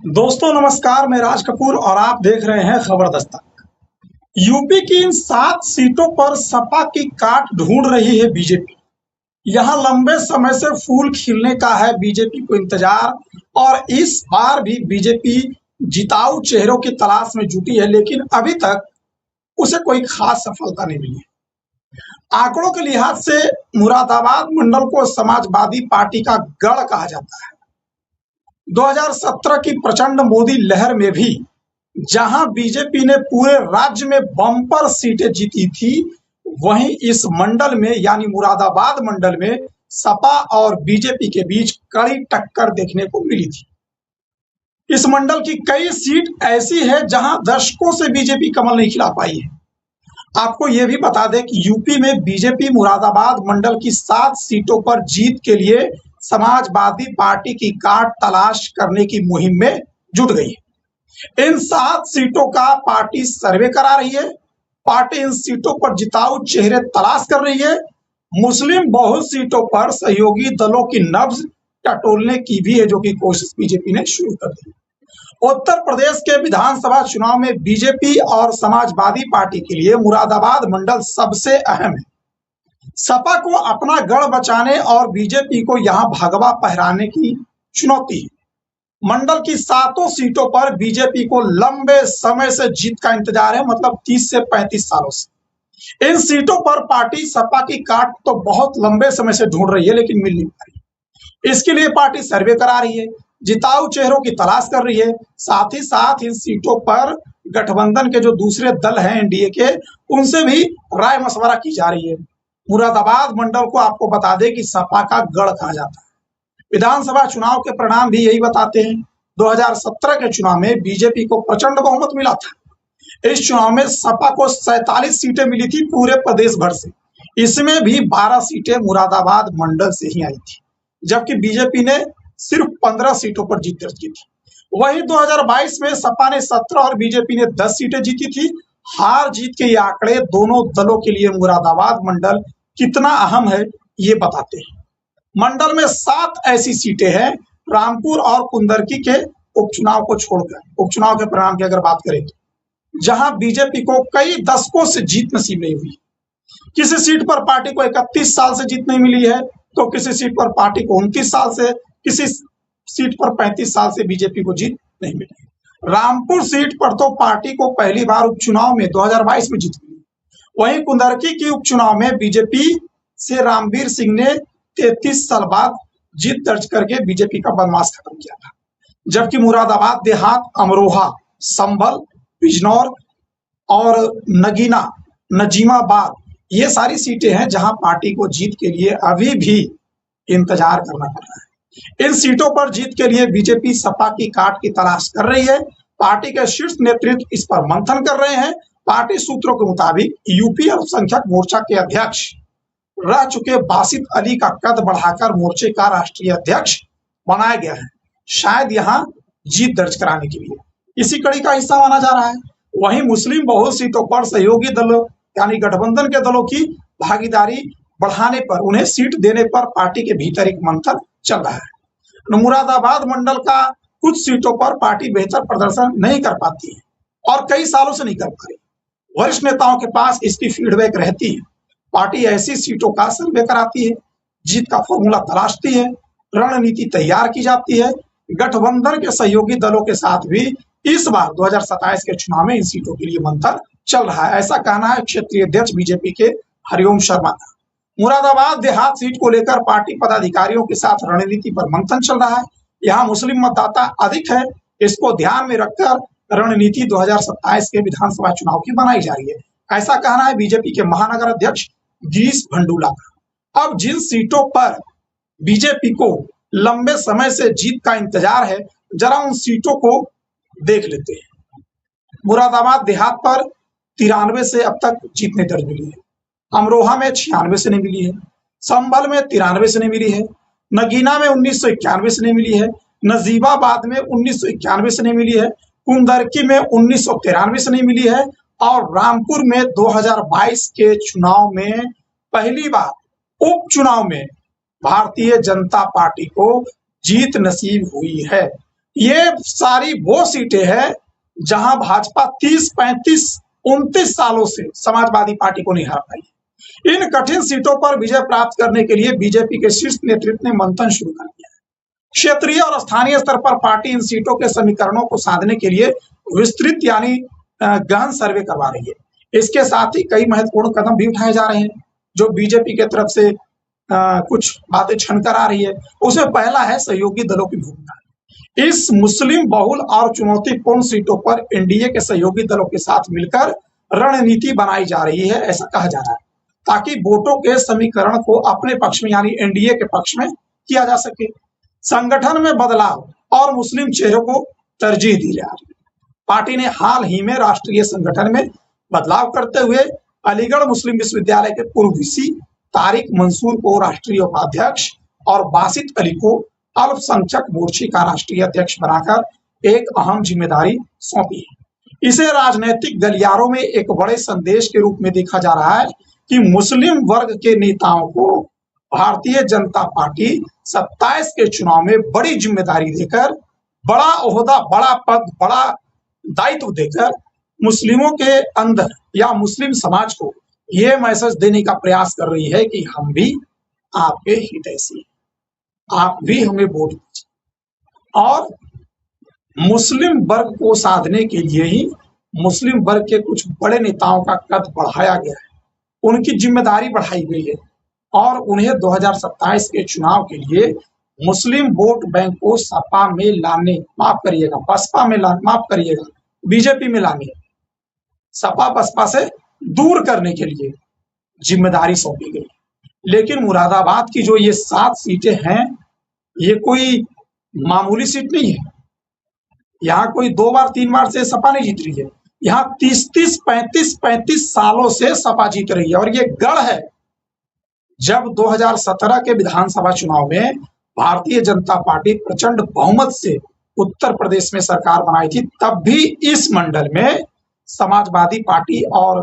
दोस्तों नमस्कार, मैं राज कपूर और आप देख रहे हैं खबर दस्तक। यूपी की इन 7 सीटों पर सपा की काट ढूंढ रही है बीजेपी। यहां लंबे समय से फूल खिलने का है बीजेपी को इंतजार और इस बार भी बीजेपी जिताऊ चेहरों की तलाश में जुटी है, लेकिन अभी तक उसे कोई खास सफलता नहीं मिली है। आंकड़ों के लिहाज से मुरादाबाद मंडल को समाजवादी पार्टी का गढ़ कहा जाता है। 2017 की प्रचंड मोदी लहर में भी जहां बीजेपी ने पूरे राज्य में बम्पर सीटें जीती थी, वहीं इस मंडल में यानी मुरादाबाद मंडल में सपा और बीजेपी के बीच कड़ी टक्कर देखने को मिली थी। इस मंडल की कई सीट ऐसी है जहां दशकों से बीजेपी कमल नहीं खिला पाई है। आपको यह भी बता दें कि यूपी में बीजेपी मुरादाबाद मंडल की 7 सीटों पर जीत के लिए समाजवादी पार्टी की काट तलाश करने की मुहिम में जुट गई है। इन 7 सीटों का पार्टी सर्वे करा रही है। पार्टी इन सीटों पर जिताऊ चेहरे तलाश कर रही है। मुस्लिम बहुल सीटों पर सहयोगी दलों की नब्ज टटोलने की भी है, जो कि कोशिश बीजेपी ने शुरू कर दी। उत्तर प्रदेश के विधानसभा चुनाव में बीजेपी और समाजवादी पार्टी के लिए मुरादाबाद मंडल सबसे अहम है। सपा को अपना गढ़ बचाने और बीजेपी को यहां भगवा पहराने की चुनौती है। मंडल की 7 सीटों पर बीजेपी को लंबे समय से जीत का इंतजार है, मतलब 30 से 35 सालों से। इन सीटों पर पार्टी सपा की काट तो बहुत लंबे समय से ढूंढ रही है, लेकिन मिल नहीं पा रही। इसके लिए पार्टी सर्वे करा रही है, जिताऊ चेहरों की तलाश कर रही है। साथ ही साथ इन सीटों पर गठबंधन के जो दूसरे दल हैं एनडीए के, उनसे भी राय मशवरा की जा रही है। मुरादाबाद मंडल को आपको बता दें कि सपा का गढ़ कहा जाता है। विधानसभा चुनाव के परिणाम भी यही बताते हैं। 2017 के चुनाव में बीजेपी को प्रचंड बहुमत मिला था। इस चुनाव में सपा को 47 सीटें मिली थी पूरे प्रदेश भर से। इसमें भी 12 सीटें मुरादाबाद मंडल से ही आई थी, जबकि बीजेपी ने सिर्फ 15 सीटों पर जीत दर्ज की थी। वहीं 2022 में सपा ने 17 और बीजेपी ने 10 सीटें जीती थी। हार जीत के ये आंकड़े दोनों दलों के लिए मुरादाबाद मंडल कितना अहम है ये बताते हैं। मंडल में 7 ऐसी सीटें हैं, रामपुर और कुंदरकी के उपचुनाव को छोड़कर, उपचुनाव के परिणाम की अगर बात करें तो, जहां बीजेपी को कई दशकों से जीत नसीब नहीं हुई। किसी सीट पर पार्टी को 31 साल से जीत नहीं मिली है, तो किसी सीट पर पार्टी को 29 साल से, किसी सीट पर 35 साल से बीजेपी को जीत नहीं मिली। रामपुर सीट पर तो पार्टी को पहली बार उपचुनाव में 2022 में जीत मिली। वहीं कुंदरकी की उपचुनाव में बीजेपी से रामवीर सिंह ने 33 साल बाद जीत दर्ज करके बीजेपी का बदमाश खत्म किया था। जबकि मुरादाबाद देहात, अमरोहा, संभल, बिजनौर और नगीना, नजीमाबाद, ये सारी सीटें हैं जहां पार्टी को जीत के लिए अभी भी इंतजार करना पड़ रहा है। इन सीटों पर जीत के लिए बीजेपी सपा की काट की तलाश कर रही है। पार्टी के शीर्ष नेतृत्व इस पर मंथन कर रहे हैं। पार्टी सूत्रों के मुताबिक यूपी अल्पसंख्यक मोर्चा के अध्यक्ष रह चुके बासित अली का कद बढ़ाकर मोर्चे का राष्ट्रीय अध्यक्ष बनाया गया है, शायद यहां जीत दर्ज कराने के लिए। इसी कड़ी का हिस्सा माना जा रहा है। वहीं मुस्लिम बहुल सीटों पर सहयोगी दलों यानी गठबंधन के दलों की भागीदारी बढ़ाने पर, उन्हें सीट देने पर पार्टी के भीतर एक मंथन चल रहा है। मुरादाबाद मंडल का कुछ सीटों पर पार्टी बेहतर प्रदर्शन नहीं कर पाती है और कई सालों से नहीं कर पा रही। वरिष्ठ नेताओं के पास इसकी फीडबैक रहती है। पार्टी ऐसी सीटों का सर्वे कराती है, जीत का फॉर्मूला तलाशती है, रणनीति तैयार की जाती है। गठबंधन के सहयोगी दलों के साथ भी इस बार 2027 के चुनाव में इन सीटों के लिए मंथन चल रहा है, ऐसा कहना है क्षेत्रीय अध्यक्ष बीजेपी के हरिओम शर्मा का। मुरादाबाद देहात सीट को लेकर पार्टी पदाधिकारियों के साथ रणनीति पर मंथन चल रहा है। यहाँ मुस्लिम मतदाता अधिक है, इसको ध्यान में रखकर रणनीति 2027 के विधानसभा चुनाव की बनाई जा रही है, ऐसा कहना है बीजेपी के महानगर अध्यक्ष गिरीश भंडूला का। अब जिन सीटों पर बीजेपी को लंबे समय से जीत का इंतजार है, जरा उन सीटों को देख लेते हैं। मुरादाबाद देहात पर 93 से अब तक जीत नहीं दर्ज मिली है। अमरोहा में 96 से नहीं मिली है। संभल में 93 से नहीं मिली है। नगीना में 1991 से नहीं मिली है। नजीबाबाद में 1991 से नहीं मिली है। कुंदरकी में 1993 से नहीं मिली है और रामपुर में 2022 के चुनाव में पहली बार उपचुनाव में भारतीय जनता पार्टी को जीत नसीब हुई है। ये सारी वो सीटें हैं जहां भाजपा 30, 35, 29 सालों से समाजवादी पार्टी को नहीं हरा पाई। इन कठिन सीटों पर विजय प्राप्त करने के लिए बीजेपी के शीर्ष नेतृत्व ने मंथन शुरू कर दिया है। क्षेत्रीय और स्थानीय स्तर पर पार्टी इन सीटों के समीकरणों को साधने के लिए विस्तृत यानी गहन सर्वे करवा रही है। इसके साथ ही कई महत्वपूर्ण कदम भी उठाए जा रहे हैं जो बीजेपी की तरफ से कुछ बातें छनकर आ रही है। उसमें पहला है सहयोगी दलों की भूमिका। इस मुस्लिम बहुल और चुनौतीपूर्ण सीटों पर एनडीए के सहयोगी दलों के साथ मिलकर रणनीति बनाई जा रही है, ऐसा कहा जा रहा है, ताकि वोटों के समीकरण को अपने पक्ष में यानी एनडीए के पक्ष में किया जा सके। संगठन में बदलाव और मुस्लिम चेहरों को तरजीह दी जा रही है। पार्टी ने हाल ही में राष्ट्रीय संगठन में बदलाव करते हुए अलीगढ़ मुस्लिम विश्वविद्यालय के पूर्व वीसी तारिक मंसूर को राष्ट्रीय उपाध्यक्ष और बासित अली को अल्पसंख्यक मोर्चे का राष्ट्रीय अध्यक्ष बनाकर एक अहम जिम्मेदारी सौंपी है। इसे राजनीतिक गलियारों में एक बड़े संदेश के रूप में देखा जा रहा है कि मुस्लिम वर्ग के नेताओं को भारतीय जनता पार्टी 27 के चुनाव में बड़ी जिम्मेदारी देकर, बड़ा ओहदा, बड़ा पद, बड़ा दायित्व देकर मुस्लिमों के अंदर या मुस्लिम समाज को यह मैसेज देने का प्रयास कर रही है कि हम भी आपके हितैषी, आप भी हमें वोट दीजिए। और मुस्लिम वर्ग को साधने के लिए ही मुस्लिम वर्ग के कुछ बड़े नेताओं का कद बढ़ाया गया है, उनकी जिम्मेदारी बढ़ाई गई है और उन्हें 2027 के चुनाव के लिए मुस्लिम वोट बैंक को सपा में लाने, बसपा में बीजेपी में लाने, सपा बसपा से दूर करने के लिए जिम्मेदारी सौंपी गई। लेकिन मुरादाबाद की जो ये 7 सीटें हैं, ये कोई मामूली सीट नहीं है। यहाँ कोई 2 बार 3 बार से सपा नहीं जीत रही है, यहाँ 30, 35 सालों से सपा जीत रही है। और ये गढ़ है, जब 2017 के विधानसभा चुनाव में भारतीय जनता पार्टी प्रचंड बहुमत से उत्तर प्रदेश में सरकार बनाई थी, तब भी इस मंडल में समाजवादी पार्टी और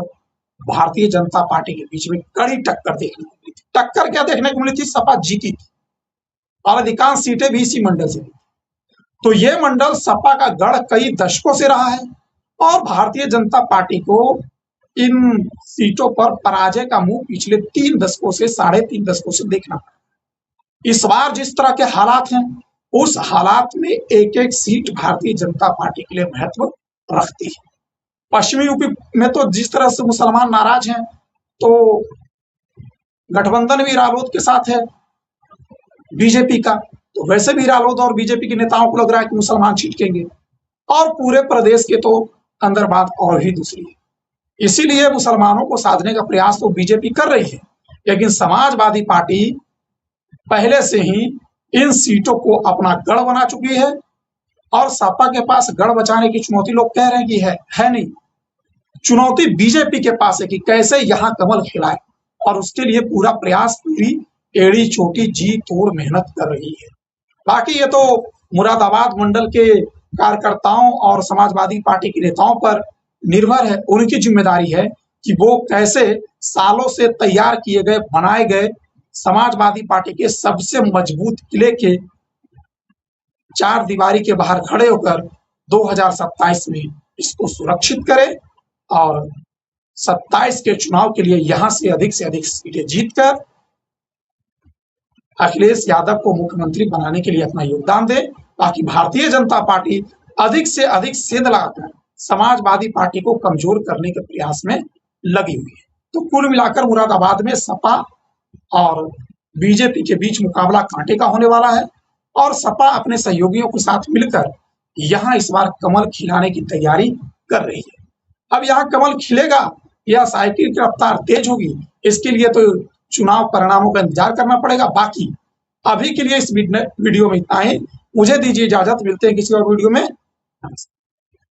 भारतीय जनता पार्टी के बीच में कड़ी टक्कर देखने को मिली थी। टक्कर क्या देखने को मिली थी? सपा जीती थी और अधिकांश सीटें भी इसी मंडल से। तो ये मंडल सपा का गढ़ कई दशकों से रहा है और भारतीय जनता पार्टी को इन सीटों पर पराजय का मुंह पिछले 3 दशकों से 3.5 दशकों से देखना पड़ा। इस बार जिस तरह के हालात हैं, उस हालात में एक एक सीट भारतीय जनता पार्टी के लिए महत्व रखती है। पश्चिमी यूपी में तो जिस तरह से मुसलमान नाराज हैं, तो गठबंधन भी रालोद के साथ है बीजेपी का, तो वैसे भी रालोद और बीजेपी के नेताओं को लग रहा है कि मुसलमान छिटकेंगे। और पूरे प्रदेश के तो अंदर बात और भी दूसरी है। इसीलिए मुसलमानों को साधने का प्रयास तो बीजेपी कर रही है, लेकिन समाजवादी पार्टी पहले से ही इन सीटों को अपना गढ़ बना चुकी है और सपा के पास गढ़ बचाने की चुनौती लोग कह रहे हैं कि है नहीं। चुनौती बीजेपी के पास है कि कैसे यहां कमल खिलाए, और उसके लिए पूरा प्रयास, पूरी एड़ी चोटी जी तोड़ मेहनत कर रही है। बाकी ये तो मुरादाबाद मंडल के कार्यकर्ताओं और समाजवादी पार्टी के नेताओं पर निर्भर है, उनकी जिम्मेदारी है कि वो कैसे सालों से तैयार किए गए, बनाए गए समाजवादी पार्टी के सबसे मजबूत किले के 4 दीवारी के बाहर खड़े होकर 2027 में इसको सुरक्षित करें और 27 के चुनाव के लिए यहां से अधिक सीटें जीतकर अखिलेश यादव को मुख्यमंत्री बनाने के लिए अपना योगदान दे, ताकि भारतीय जनता पार्टी अधिक से अधिक सेंध लगाकर समाजवादी पार्टी को कमजोर करने के प्रयास में लगी हुई है। तो कुल मिलाकर मुरादाबाद में सपा और बीजेपी के बीच मुकाबला कांटे का होने वाला है और सपा अपने सहयोगियों के साथ मिलकर यहां इस बार कमल खिलाने की तैयारी कर रही है। अब यहाँ कमल खिलेगा या साइकिल की रफ्तार तेज होगी, इसके लिए तो चुनाव परिणामों का इंतजार करना पड़ेगा। बाकी अभी के लिए इस वीडियो में इतना ही। मुझे दीजिए इजाजत, मिलते हैं किसी और वीडियो में।